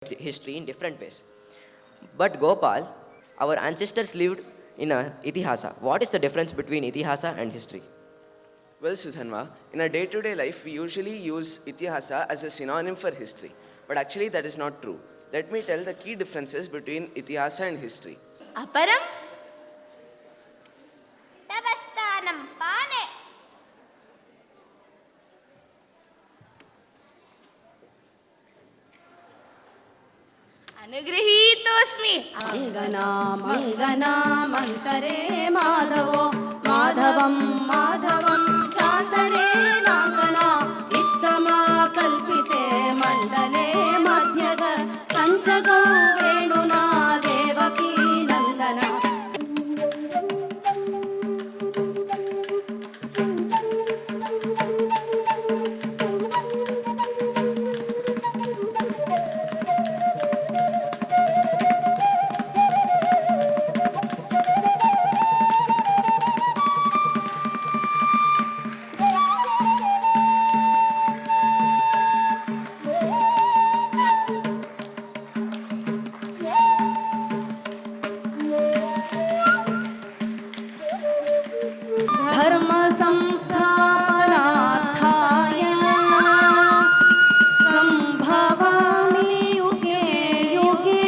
history in different ways. But Gopal, our ancestors lived in a itihasa. What is the difference between itihasa and history? Well, Sudhanva, in our day-to-day life, we usually use itihasa as a synonym for history. But actually, that is not true. Let me tell the key differences between itihasa and history. Aparam Tavastanam Pane. Anugrahitosmi. Angana Mangana Mantare Madhavo Madhavam Madhavam Chandane Nangana Ittama Kalpite Mandale Madhyaga Sanchago Venuna Devaki Nandana. धर्म संस्थापनार्थाय संभवामि युगे युगे.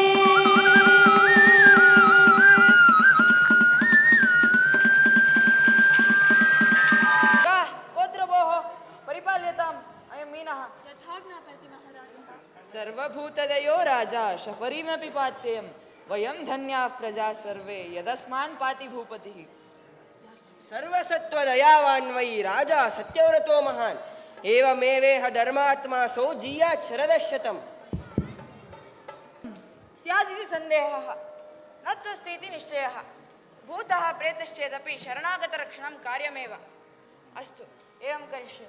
कोत्र भोः परिपाल्यताम् अयं मीनः. सर्वभूतदयो राजा शफरीमपि पात्ययम् वयं धन्याः प्रजा सर्वे यदस्मान् पाति भूपतिः. सर्वसत्त्वदयावान् वै राजा सत्यव्रतो महान् एवमेवेह धर्मात्मा सौ जीयात् शरदशतम्. स्यादिति सन्देहः न त्वस्तीति निश्चयः भूतः प्रेतश्चेदपि शरणागतरक्षणं कार्यमेव. अस्तु एवं करिष्ये.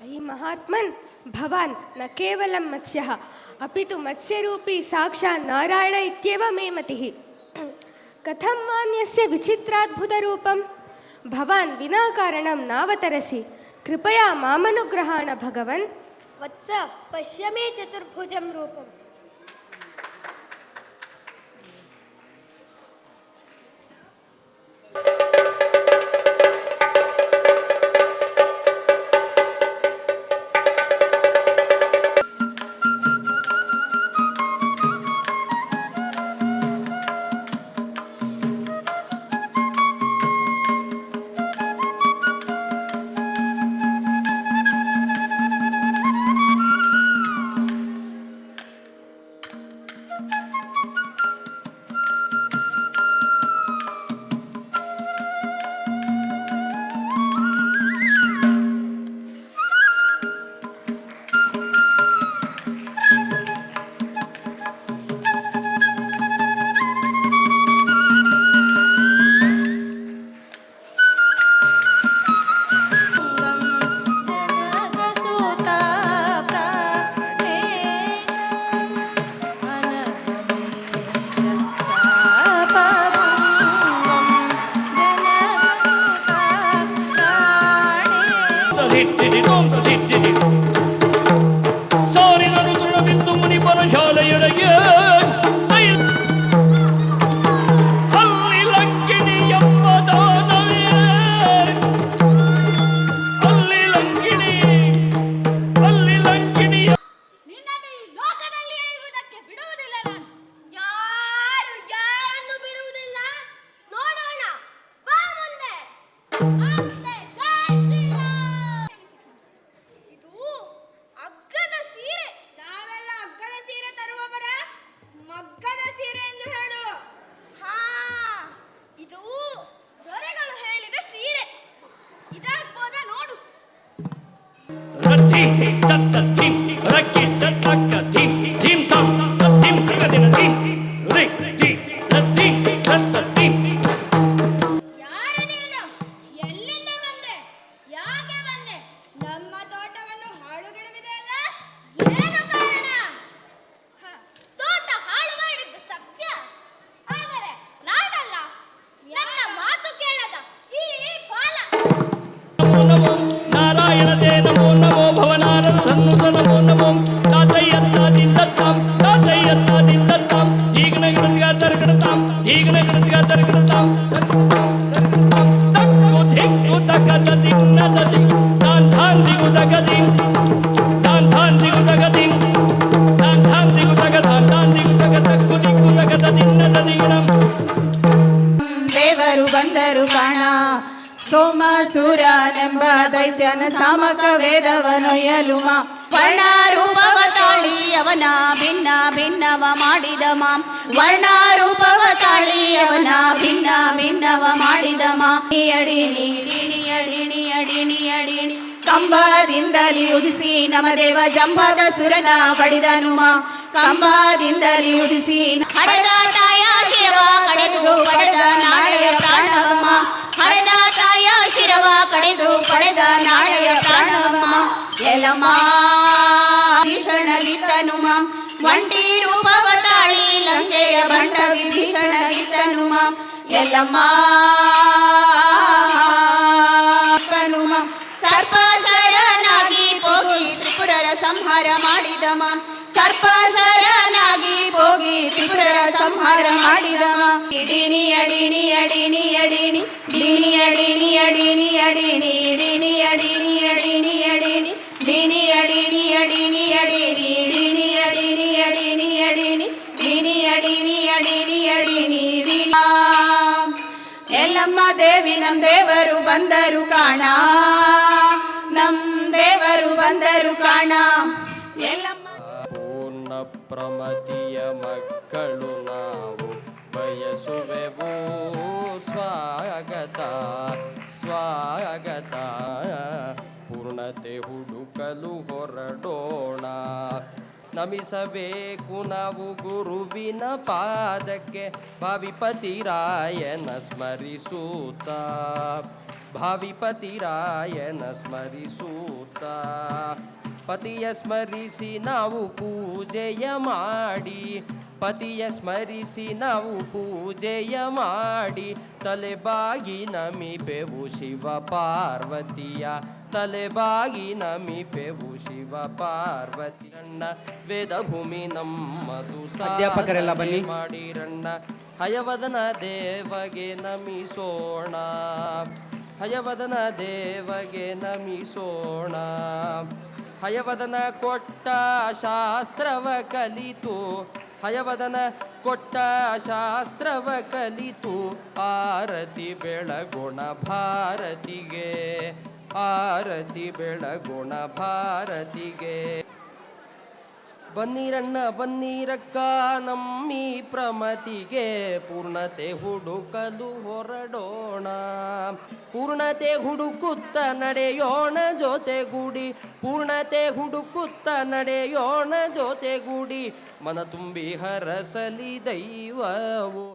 अयि महात्मन्, भवान् न केवलं मत्स्यः अपि तु मत्स्यरूपी साक्षात् नारायण इत्येव मे मतिः. कथं मान्यस्य विचित्राद्भुतरूपं भवान् विना कारणं नावतरसि. कृपया मामनुग्रहाण भगवन्. वत्स पश्य मे चतुर्भुजं रूपम्. ನಾರಾಯಣ ನಮೋ ನಮೋ ಭವನಾರ ನಮೋ ನಮೋ ತಾತಯ್ಯ ತರಕಡತಾಂ ಧೀಗನ ಕೃತಿಗ ತರಕಡತಾಂ ತಕ್ಕು ಧಿಕ್ಕು ತಕದಿ ನದದಿ ತಾನ್ ಧಾನ್ ದಿಗು ತಗದಿ ತಾನ್ ಧಾನ್ ದಿಗು ತಗದಿ ತಾನ್ ಧಾನ್ ದಿಗು ತಗ ತಾನ್ ಧಾನ್ ದಿಗು ತಗ ತಕ್ಕು ದಿಕ್ಕು ತಗದಿ ನದದಿ ಗಣಂ ದೇವರು ಬಂದರು ಕಾಣ ಸೋಮ ಸೂರ್ಯನೆಂಬ ದೈತ್ಯನ ಸಾಮಕ ವೇದವನೊಯ್ಯಲು ವರ್ಣಾರೂಪವ ತಾಳಿ ಅವನ ಭಿನ್ನ ಭಿನ್ನವ ಮಾಡಿದ ಮಾಂ ವರ್ಣಾರೂಪವ ತಾಳಿ ಅವನ ಭಿನ್ನ ಭಿನ್ನವ ಮಾಡಿದ ಅಡಿಣಿ ಕಂಬದಿಂದಲಿ ಉದಿಸಿ ನಮದೇವ ಜಂಬದ ಸುರನ ಪಡೆದನು ಕಂಬದಿಂದಲಿ ಉದಿಸಿ ಹಡೆದ ತಾಯ ಶಿರವ ಕಡೆದು ಪಡೆದ ನಾಳೆಯ ಪ್ರಾಣವಮ್ಮ ಹಡೆದ ತಾಯ ಶಿರವ ಕಡೆದು ಪಡೆದ ನಾಳೆಯ ಪ್ರಾಣವಮ್ಮ ಎಲಮ ಭೀಷಣ ವಿತ್ತನು ಒಂಟಿ ರೂಪವ ತಾಳಿ ಲಂಕೆಯ ಬಂಡ ವಿಭೀಷಣ ವಿತ್ತನು ಎಲ್ಲಮ್ಮ ಸರ್ಪ ಶರಣಾಗಿ ಹೋಗಿ ತ್ರಿಪುರರ ಸಂಹಾರ ಮಾಡಿದ ಸರ್ಪ ಶರಣಾಗಿ ಹೋಗಿ ತ್ರಿಪುರರ ಸಂಹಾರ ಮಾಡಿದ ಇಡಿಣಿ ಅಡಿಣಿ ಅಡಿಣಿ ಅಡಿಣಿ ಡಿಣಿ ಅಡಿಣಿ ಅಡಿಣಿ ಅಡಿಣಿ ಇಡಿಣಿ ಅಡಿಣಿ ಅಡಿಣಿ ಅಡಿಣಿ ಡಿಣಿ ಅಡಿಣಿ ಅಡಿಣಿ ಅಡಿಣಿ ಡಿಣಿ ಅಡಿಣಿ ಅಡಿಣಿ ಅಡಿಣಿ ಡಿಣಿ ಅಡಿಣಿ ಅಡಿಣಿ ಅಡಿಣಿ ಡಿಣಿ ಎಲ್ಲಮ್ಮ ದೇವಿ ನಮ್ ದೇವರು ಬಂದರು ಕಾಣ ನಮ್ ದೇವರು ಬಂದರು ಕಾಣ ಎಲ್ಲಮ್ಮ ಪೂರ್ಣ ಪ್ರಮತಿಯ ಮಕ್ಕಳು ನಾವು ಬಯಸುವೆವು ಸ್ವಾಗತ ಸ್ವಾಗತ ಪೂರ್ಣತೆ ಹುಡುಕಲು ಹೊರಡೋಣ ನಮಿಸಬೇಕು ನಾವು ಗುರುವಿನ ಪಾದಕ್ಕೆ ಭಾವಿಪತಿರಾಯನ ಸ್ಮರಿಸೂತ ಭಾವಿಪತಿರಾಯನ ಸ್ಮರಿಸೂತ ಪತಿಯ ಸ್ಮರಿಸಿ ನಾವು ಪೂಜೆಯ ಮಾಡಿ ಪತಿಯ ಸ್ಮರಿಸಿ ನಾವು ಪೂಜೆಯ ಮಾಡಿ ತಲೆಬಾಗಿ ನಮಿಪೆವು ಶಿವ ಪಾರ್ವತಿಯ ತಲೆಬಾಗಿ ನಮಿಪೆವು ಶಿವ ಪಾರ್ವತಿ ಅಣ್ಣ ವೇದಭೂಮಿ ನಮ್ಮದು ಅಧ್ಯಾಪಕರೆಲ್ಲ ಬನ್ನಿ. ಮಾಡಿರಣ್ಣ ಹಯವದನ ದೇವಗೆ ನಮಿಸೋಣ ಹಯವದನ ದೇವಗೆ ನಮಿಸೋಣ ಹಯವದನ ಕೊಟ್ಟ ಶಾಸ್ತ್ರವ ಕಲಿತು ಹಯವದನ ಕೊಟ್ಟ ಶಾಸ್ತ್ರವ ಕಲಿತು ಆರತಿ ಬೆಳಗುಣ ಭಾರತಿಗೆ ಆರತಿ ಬೆಳಗುಣ ಭಾರತಿಗೆ ಬನ್ನಿರಣ್ಣ ಬನ್ನಿರಕ್ಕ ನಮ್ಮಿ ಪ್ರಮತಿಗೆ ಪೂರ್ಣತೆ ಹುಡುಕಲು ಹೊರಡೋಣ ಪೂರ್ಣತೆ ಹುಡುಕುತ್ತ ನಡೆಯೋಣ ಜೊತೆಗೂಡಿ ಪೂರ್ಣತೆ ಹುಡುಕುತ್ತ ನಡೆಯೋಣ ಜೊತೆಗೂಡಿ ಮನ ತುಂಬಿ ಹರಸಲಿ ದೈವವು